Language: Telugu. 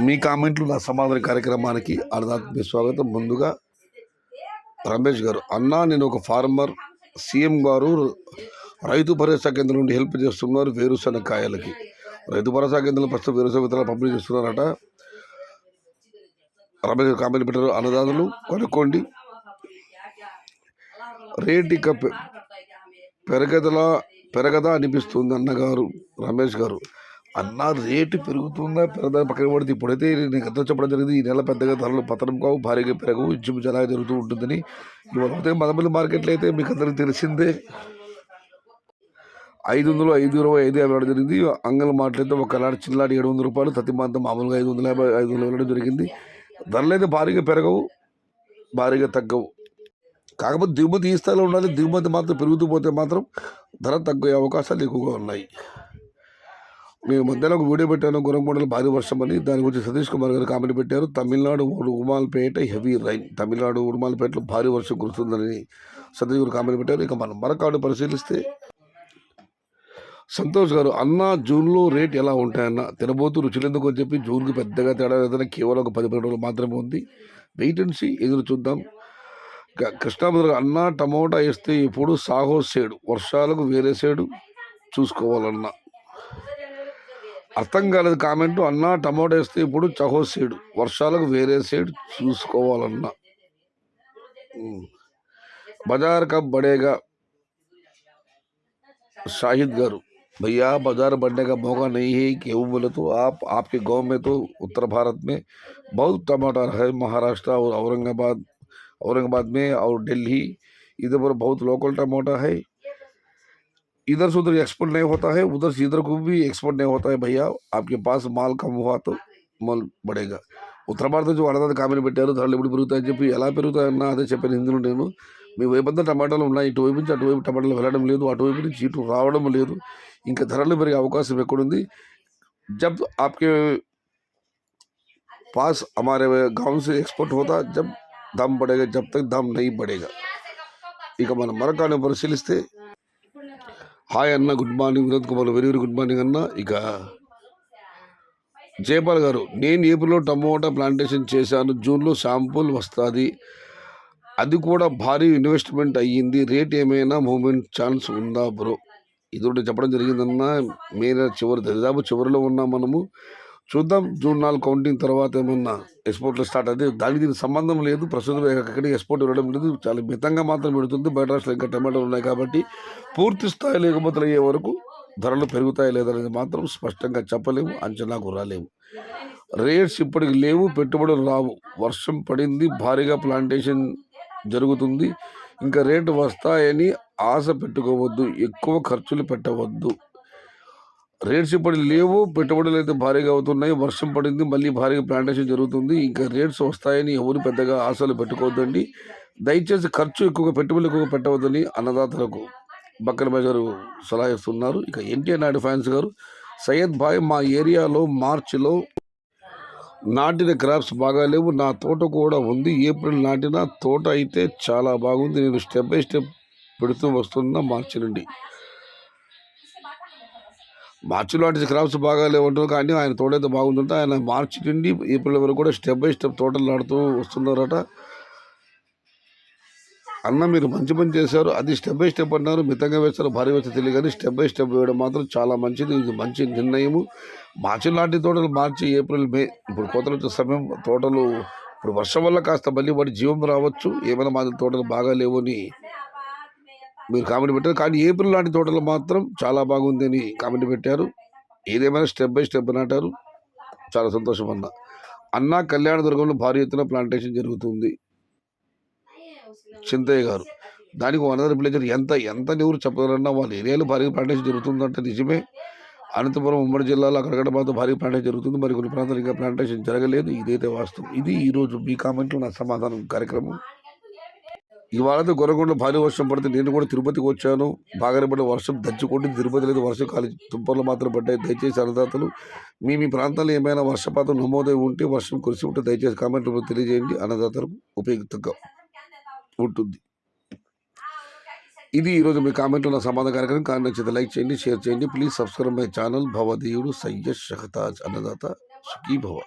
మీ కామెంట్లు నా సమాధాన కార్యక్రమానికి అన్నదాతకి స్వాగతం. ముందుగా రమేష్ గారు, అన్నా నేను ఒక ఫార్మర్, సీఎం గారు రైతు భరోసా కేంద్రం నుండి హెల్ప్ చేస్తున్నారు వేరుశనగ కాయలకి. రైతు భరోసా కేంద్రంలో ప్రస్తుతం వేరుశనగ విత్తనాలు పంపిణీ చేస్తున్నారట. రమేష్ గారు కామెంట్ పెట్టారు, అన్నదాతలు కొనుక్కోండి, రేట్ ఇక పెరగదా అనిపిస్తుంది అన్నగారు. రమేష్ గారు, అన్న రేటు పెరుగుతుందా పెరగదా పక్కన పడితే ఇప్పుడైతే నేను గత చెప్పడం జరిగింది, ఈ నెల పెద్దగా ధరలు పతనం కావు, భారీగా పెరగవు, ఇంచుమించు అలాగే జరుగుతూ ఉంటుందని. ఇవాళ అయితే మదపల్లి మార్కెట్లో అయితే మీకు అందరికి తెలిసిందే 500, 520, 550 ఇవ్వడం జరిగింది. అంగళ మాటలైతే ఒక లాట్ చిన్నలాటి 700 రూపాయలు, తత్తిమాంతం మామూలుగా 550, 500 ఇవ్వడం జరిగింది. ధరలు అయితే భారీగా పెరగవు, భారీగా తగ్గవు. కాకపోతే దిగుమతి ఈ స్థాయిలో ఉండాలి. దిగుమతి మాత్రం పెరుగుతూ పోతే మాత్రం ధర తగ్గే అవకాశాలు ఎక్కువగా ఉన్నాయి. నేను మధ్యాహ్నం ఒక వీడియో పెట్టాను, గురంకొండలో భారీ వర్షం అని. దాని గురించి సతీష్ కుమార్ గారు కామెంట్ పెట్టారు. తమిళనాడు ఉడుమాలపేట హెవీ రైన్, తమిళనాడు ఉడుమాలపేటలో భారీ వర్షం కురుస్తుందని సతీష్ గారు కామెంట్ పెట్టారు. ఇక మనం మరొక పరిశీలిస్తే సంతోష్ గారు, అన్న జూన్లో రేట్ ఎలా ఉంటాయన్న, తినబోతూ రుచులెందుకు అని చెప్పి జూన్కి పెద్దగా తేడా లేదని కేవలం ఒక 10 రోజులు మాత్రమే ఉంది. వెయిట్ అండ్ సీ, ఎదురు చూద్దాం. కృష్ణాబుద్ర, అన్న టమోటా వేస్తే ఇప్పుడు సాహో సేడు, వర్షాలకు వేరే సేడు చూసుకోవాలన్నా. అర్థం కాలేదు కామెంట్. అన్న టమోటా వేస్తే ఇప్పుడు చహో సేడు, వర్షాలకు వేరే సైడ్ చూసుకోవాలన్నా. బజార్ కబ్ బడేగా शाहिद गारू, भैया बाजार बढ़ने का मौका नहीं है, क्यों बोले तो आपके गांव में तो उत्तर भारत में बहुत टमाटर है, महाराष्ट्र और औरंगाबाद में और दिल्ली, इधर पर बहुत लोकल टमाटर है, इधर से उधर एक्सपोर्ट नहीं होता है, उधर से इधर को भी एक्सपोर्ट नहीं होता है. भैया आपके पास माल कम हुआ तो माल बढ़ेगा. ఉత్తర భారత అన్నదాత కామెంట్ పెట్టారు, ధరలు ఎప్పుడు పెరుగుతాయని చెప్పి. ఎలా పెరుగుతాయన్నా అదే చెప్పాను హిందీలో నేను. మీ వైపు టమాటాలు ఉన్నాయి, ఇటువైపు నుంచి అటువైపు టమాటాలు వెళ్ళడం లేదు, అటువైపు నుంచి ఇటు రావడం లేదు. ఇంకా ధరలు పెరిగే అవకాశం ఎక్కడుంది? जब आपके पास हमारे गांव से एक्सपोर्ट होता, जब दाम बढ़ेगा, जब तक दाम नहीं बढ़ेगा. ఇక మనం మరొక పరిశీలిస్తే, హాయ్ అన్న, good morning. Vinod Kumar, very very good morning అన్న. ఇక జయపాల్ గారు, నేను ఏప్రిల్లో టమోటా ప్లాంటేషన్ చేశాను, జూన్లో శాంపుల్ వస్తుంది, అది కూడా భారీ ఇన్వెస్ట్మెంట్ అయ్యింది, రేట్ ఏమైనా మూమెంట్ ఛాన్స్ ఉందా బ్రో? ఇది ఒకటి చెప్పడం జరిగిందన్న. మే దాదాపు చివరిలో ఉన్నాం మనము. చూద్దాం, జూన్ 4 కౌంటింగ్ తర్వాత ఏమన్నా ఎక్స్పోర్ట్లు స్టార్ట్ అయితే దానికి దీనికి సంబంధం లేదు. ప్రస్తుతం ఎక్కడికి ఎక్స్పోర్ట్ ఇవ్వడం లేదు, చాలా మితంగా మాత్రం పెడుతుంది. బయట రాష్ట్రాలు ఇంకా టమాటాలు ఉన్నాయి కాబట్టి పూర్తి స్థాయిలో ఎగుమతులు అయ్యే వరకు ధరలు పెరుగుతాయి లేదనేది మాత్రం స్పష్టంగా చెప్పలేము, అంచనాకు రాలేము. రేట్స్ ఇప్పటికి లేవు, పెట్టుబడులు రావు, వర్షం పడింది, భారీగా ప్లాంటేషన్ జరుగుతుంది, ఇంకా రేటు వస్తాయని ఆశ పెట్టుకోవద్దు, ఎక్కువ ఖర్చులు పెట్టవద్దు. రేట్స్ ఇప్పటికి లేవు, పెట్టుబడులు అయితే భారీగా అవుతున్నాయి, వర్షం పడింది, మళ్ళీ భారీగా ప్లాంటేషన్ జరుగుతుంది, ఇంకా రేట్స్ వస్తాయని ఎవరు పెద్దగా ఆశలు పెట్టుకోవద్దండి. దయచేసి ఖర్చు ఎక్కువగా, పెట్టుబడులు ఎక్కువగా పెట్టవద్దని అన్నదాతలకు బక్కనబాయ్ గారు సలహా ఇస్తున్నారు. ఇక ఎన్టీఆర్ నాయుడు ఫ్యాన్స్ గారు, సయ్యద్ భాయ్, మా ఏరియాలో మార్చిలో నాటిన క్రాప్స్ బాగాలేవు, నా తోట కూడా ఉంది, ఏప్రిల్ నాటిన తోట అయితే చాలా బాగుంది, నేను స్టెప్ బై స్టెప్ పెడుతూ వస్తున్నా మార్చి నుండి. మార్చిలో నాటిన క్రాప్స్ బాగాలేవు అంటారు, కానీ ఆయన తోట అయితే బాగుందంట. ఆయన మార్చి నుండి ఏప్రిల్ వరకు కూడా స్టెప్ బై స్టెప్ తోటలు నాటుతూ వస్తున్నారట. అన్న మీరు మంచి పని చేశారు, అది స్టెప్ బై స్టెప్ అన్నారు, మితంగా వేస్తారు, భారీ వేస్తే తెలియదు, కానీ స్టెప్ బై స్టెప్ వేయడం మాత్రం చాలా మంచిది, ఇది మంచి నిర్ణయము. మార్చి లాంటి తోటలు మార్చి, ఏప్రిల్, మే ఇప్పుడు కోతలు వచ్చే సమయం, తోటలు ఇప్పుడు వర్షం వల్ల కాస్త మళ్ళీ వాటి జీవం రావచ్చు, ఏమైనా మా తోటలు బాగా లేవు అని మీరు కామెంట్ పెట్టారు, కానీ ఏప్రిల్ లాంటి తోటలు మాత్రం చాలా బాగుంది అని కామెంట్ పెట్టారు. ఏదేమైనా స్టెప్ బై స్టెప్ నాటారు, చాలా సంతోషం అన్న. అన్న కళ్యాణదుర్గంలో భారీ ఎత్తున ప్లాంటేషన్ జరుగుతుంది. చింతయ్య గారు, దానికి అనదర్ విలేజర్ ఎంత ఎవరు చెప్పారన్నా, వాళ్ళ ఏరియాలో భారీగా ప్లాంటేషన్ జరుగుతుందంటే నిజమే. అనంతపురం ఉమ్మడి జిల్లాలో అక్కడక్కడ మాత్రం భారీ ప్లాంటేషన్ జరుగుతుంది, మరి కొన్ని ప్రాంతాలు ఇంకా ప్లాంటేషన్ జరగలేదు, ఇదైతే వాస్తవం. ఇది ఈరోజు మీ కామెంట్లో నా సమాధానం కార్యక్రమం. ఇవాళ గొరగొండలో భారీ వర్షం పడితే నేను కూడా తిరుపతికి వచ్చాను. బాగానే పడిన వర్షం దంచుకోండి, తిరుపతి లేదు, వర్షం కాలి తుంపర్లు మాత్రం పడ్డాయి. దయచేసి అన్నదాతలు మీ ప్రాంతాల్లో ఏమైనా వర్షపాతం నమోదై ఉంటే, వర్షం కురిసి ఉంటే దయచేసి కామెంట్లో తెలియజేయండి, అన్నదాతలకు ఉపయోగితంగా ఉంటుంది. ఇది ఈరోజు మీ కామెంట్లో నా సమాధాన కార్యక్రమం. కానీ నచ్చితే లైక్ చేయండి, షేర్ చేయండి, ప్లీజ్ సబ్స్క్రైబ్ మై ఛానల్. భవదీయుడు సయ్యద్ షహతాజ్, అన్నదాత సుఖీ భవ.